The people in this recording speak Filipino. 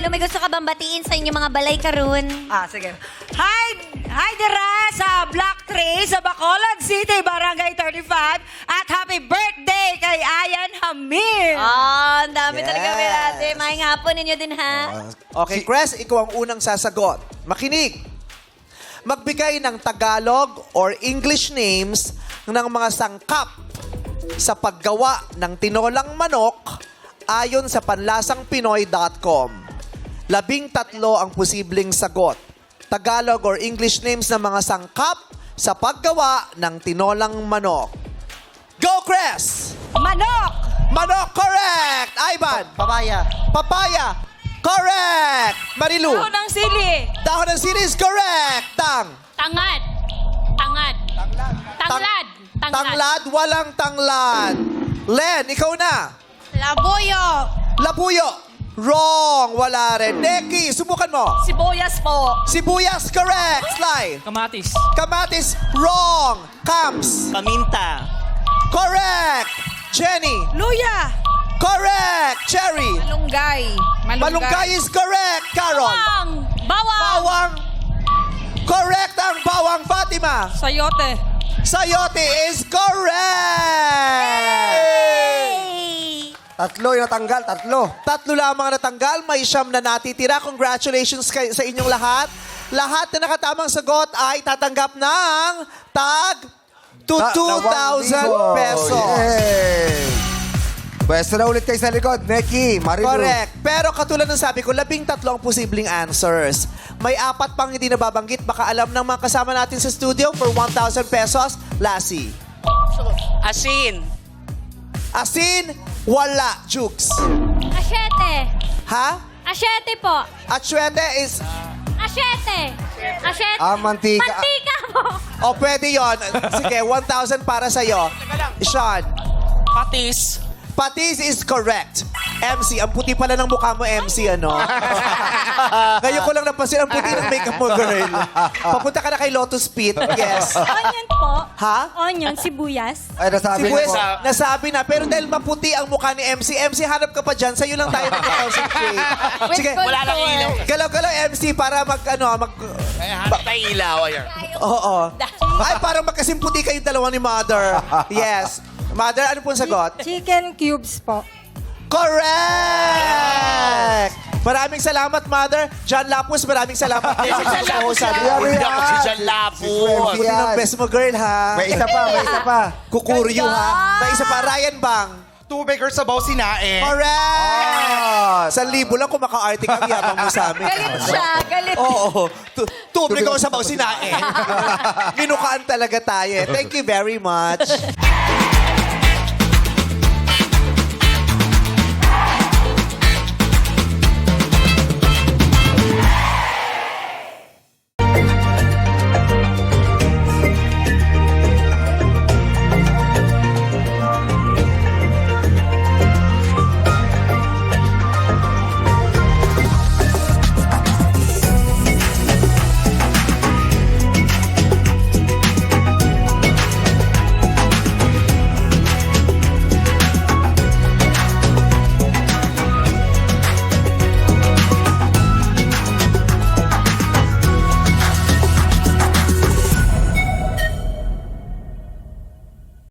May gusto ka bang batiin sa inyong mga balay karon? Sige. Hi dira sa Block 3 sa Bacolod City, Barangay 35. At happy birthday kay Ayan Hamir. Ang dami talaga, Mirate. Maing hapon ninyo din, ha? Okay, Chris, ikaw ang unang sasagot. Makinig. Magbigay ng Tagalog or English names ng mga sangkap sa paggawa ng tinolang manok ayon sa panlasangpinoy.com. 13 ang posibleng sagot. Tagalog or English names ng mga sangkap sa paggawa ng tinolang manok. Go, Chris! Manok! Manok, correct! Ivan! Papaya. Papaya, correct! Marilu! Dahon ng sili. Dahon ng sili is correct! Tangad. Tangad. Tanglad. Tanglad, walang tanglad. Len, ikaw na. Labuyo. Labuyo, wrong, wala rin. Neki, subukan mo. Sibuyas po. Sibuyas, correct. Sly. Kamatis. Kamatis, wrong. Kams, Paminta. correct. Jenny, Luya. correct. Cherry, Malunggay. malunggay is correct. Carol, Bawang. Bawang. bawang, correct ang bawang. Fatima, Sayote. sayote is correct. Tatlo yung natanggal, tatlo. Tatlo lamang natanggal, may siyam na natitira. Congratulations sa inyong lahat. Lahat na nakatamang sagot ay tatanggap ng tag to 2,000 pesos. Yay! Pwesto na ulit kayo sa likod. Neki, Marilu. Correct. Pero katulad ng sabi ko, 13 ang posibleng answers. May 4 pang hindi nababanggit. Baka alam ng mga kasama natin sa studio for 1,000 pesos. Lassie. Asin. Asin, wala. Jukes. Asyete. Ha? Asyete po. Atsuete is... Asyete. Asyete. Mantika. Mantika po. O, pwede yon. Sige, 1,000 para sa'yo. Sean. Patis. Patis is correct. MC, ang puti pala ng mukha mo, MC, ano? Ngayon ko lang napansin, ang puti ng makeup mo, girl. Papunta ka na kay Lotus Pit. Yes. Onion po. Ha? Onion, sibuyas. Ay, nasabi Si Buwes, ko. nasabi na. Pero dahil maputi ang mukha ni MC, MC, hanap ka pa dyan. Sa'yo lang tayo mag-concentrate. Sige, Wala nang ilaw. galaw-galaw, MC, para Hanap tayo ilaw. Ayan. Oo. Ay, parang magkasimputi kayong dalawa ni Mother. Yes. Mother, ano pong sagot? Chicken cubes po. Correct! Maraming salamat, Mother. John Lapus, maraming salamat. Si John Lapus. Sabi Yan, ko, yan. Si John Lapus. puti ng best mo, girl, ha? May isa pa, may isa pa. Kukuryo, ha? May isa pa, Ryan Bang. Tubig or sabaw sinae. Correct! 1,000 lang kung maka-arte ka, yabang mo sa amin. Galit siya. Galit. Oo. Tubig ko sa bausinae. Minukaan talaga tayo. Thank you very much.